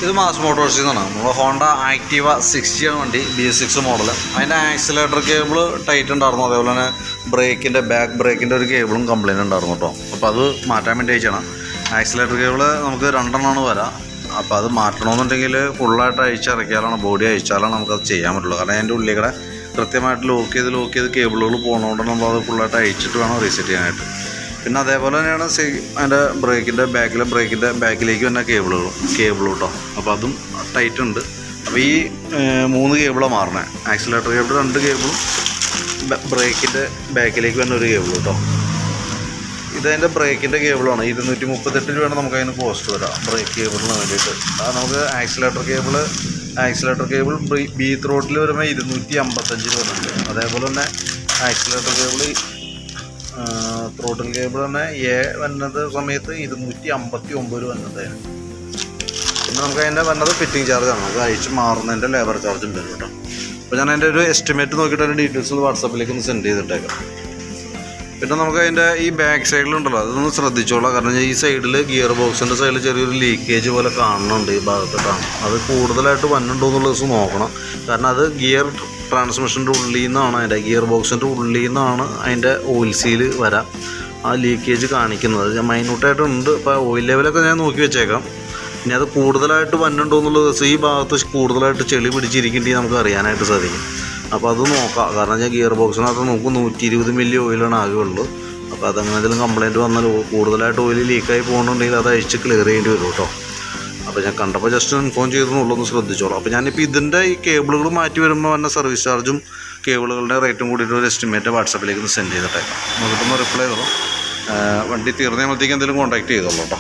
ഇത് മാസ് മോട്ടോഴ്സിൽ നിന്നാണ്. നമ്മൾ ഹോണ്ട ആക്റ്റീവ 60 ആണ് വണ്ടി, BS6 മോഡൽ. അതിൻ്റെ ആക്സിലേറ്റർ കേബിൾ ടൈറ്റ് ഉണ്ടായിരുന്നു. അതേപോലെ തന്നെ ബാക്ക് ബ്രേക്കിൻ്റെ ഒരു കേബിളും കംപ്ലയിൻ്റ് ഉണ്ടായിരുന്നു കേട്ടോ. അപ്പോൾ അത് മാറ്റാൻ വേണ്ടി അയച്ചാണ്. ആക്സിലേറ്റർ കേബിൾ നമുക്ക് 2 വരാം. അപ്പോൾ അത് മാറ്റണമെന്നുണ്ടെങ്കിൽ ഫുള്ളായിട്ട് അയച്ചിറക്കിയാലാണ്, ബോഡി അയച്ചാലാണ് നമുക്കത് ചെയ്യാൻ പറ്റുള്ളൂ. കാരണം അതിൻ്റെ ഉള്ളിൽ കൂടെ കൃത്യമായിട്ട് ലോക്ക് ചെയ്ത് കേബിളുകൾ പോകുന്നതുകൊണ്ട് നമ്മളത് ഫുള്ളായിട്ട് അയച്ചിട്ട് വേണം റീസെറ്റ് ചെയ്യാനായിട്ട്. പിന്നെ അതേപോലെ തന്നെയാണ് അതിൻ്റെ ബ്രേക്കിൻ്റെ ബാക്കിലേക്ക് വന്ന കേബിൾ കേട്ടോ. അപ്പോൾ അതും ടൈറ്റ് ഉണ്ട്. അപ്പോൾ ഈ 3 കേബിളാണ് മാറണേ. ആക്സിലേറ്റർ കേബിൾ 2 കേബിളും ബ്രേക്കിൻ്റെ ബാക്കിലേക്ക് വന്ന ഒരു കേബിൾ കേട്ടോ. ഇതതിൻ്റെ ബ്രേക്കിൻ്റെ കേബിളാണ്. 238 രൂപയാണ് നമുക്കതിന് കോസ്റ്റ് വരാം ബ്രേക്ക് കേബിളിന് വേണ്ടിയിട്ട്. അത് നമുക്ക് ആക്സിലേറ്റർ കേബിൾ ബി ത്രോട്ടിൽ വരുമ്പോൾ 255 രൂപ ഉണ്ട്. അതേപോലെ തന്നെ ആക്സിലേറ്റർ കേബിൾ ത്രോട്ടിൽ കേബിൾ തന്നെ വന്നത് സമയത്ത് 259 രൂപ വന്നതായിരുന്നു. പിന്നെ നമുക്ക് അതിൻ്റെ വന്നത് ഫിറ്റിംഗ് ചാർജാണ്. നമുക്ക് അയച്ച് മാറുന്നതിൻ്റെ ലേബർ ചാർജും വരും കേട്ടോ. അപ്പോൾ ഞാൻ അതിൻ്റെ ഒരു എസ്റ്റിമേറ്റ് നോക്കിയിട്ട് അതിൻ്റെ ഡീറ്റെയിൽസ് വാട്സാപ്പിലേക്ക് ഒന്ന് സെൻഡ് ചെയ്തിട്ടേക്കാം. പിന്നെ നമുക്ക് അതിൻ്റെ ഈ ബാക്ക് സൈഡിലുണ്ടല്ലോ, അതൊന്ന് ശ്രദ്ധിച്ചോളാം. കാരണം ഈ സൈഡിൽ ഗിയർ ബോക്സിൻ്റെ സൈഡിൽ ചെറിയൊരു ലീക്കേജ് പോലെ കാണുന്നുണ്ട്. ഈ ഭാഗത്തോട്ടാണ് അത് കൂടുതലായിട്ട് വന്നിട്ടുണ്ടോ എന്നുള്ള ദിവസം നോക്കണം. കാരണം അത് ഗിയർ ട്രാൻസ്മിഷൻ്റെ ഉള്ളിൽ നിന്നാണ്, അതിൻ്റെ ഗിയർ ബോക്സിൻ്റെ ഉള്ളിൽ നിന്നാണ് അതിൻ്റെ ഓയിൽ സീൽ വരാം ആ ലീക്കേജ് കാണിക്കുന്നത്. ഞാൻ മൈന്യൂട്ടായിട്ടുണ്ട്. അപ്പോൾ ഓയിൽ ലെവലൊക്കെ ഞാൻ നോക്കി വെച്ചേക്കാം. ഇനി അത് കൂടുതലായിട്ട് വന്നിട്ടുണ്ടോ എന്നുള്ള ദിവസം ഈ ഭാഗത്ത് കൂടുതലായിട്ട് ചെളി പിടിച്ചിരിക്കുന്നുണ്ടെങ്കിൽ നമുക്ക് അറിയാനായിട്ട് സാധിക്കും. അപ്പോൾ അത് നോക്കാം. കാരണം ഞാൻ ഗിയർ ബോക്സിനകത്ത് നോക്കും 120 മില്ലി ഓയിലാണ് ആകെ ഉള്ളൂ. അപ്പോൾ അതങ്ങനെ എന്തെങ്കിലും കംപ്ലയിൻറ്റ് വന്നാൽ കൂടുതലായിട്ട് ഓയിൽ ലീക്കായി പോകുന്നുണ്ടെങ്കിൽ അത് അഴിച്ച് ക്ലിയർ ചെയ്യേണ്ടി വരും കേട്ടോ. അപ്പോൾ ഞാൻ കണ്ടപ്പോൾ ജസ്റ്റ് ഇൻഫോം ചെയ്തെന്നുള്ളൊന്ന് ശ്രദ്ധിച്ചോളാം. അപ്പോൾ ഞാനിപ്പോൾ ഇതിൻ്റെ ഈ കേബിളുകൾ മാറ്റി വരുമ്പോൾ വന്ന സർവീസ് ചാർജും കേബിളുകളുടെ റേറ്റും കൂടിയിട്ട് ഒരു എസ്റ്റിമേറ്റ് വാട്സാപ്പിലേക്ക് ഒന്ന് സെൻഡ് ചെയ്തിട്ടേക്കാം. നോക്കിയിട്ടൊന്ന് റിപ്ലൈ ചെയ്തോളൂ. വണ്ടി തീർന്നപ്പോഴത്തേക്ക് എന്തെങ്കിലും കോൺടാക്ട് ചെയ്തോളൂ കേട്ടോ.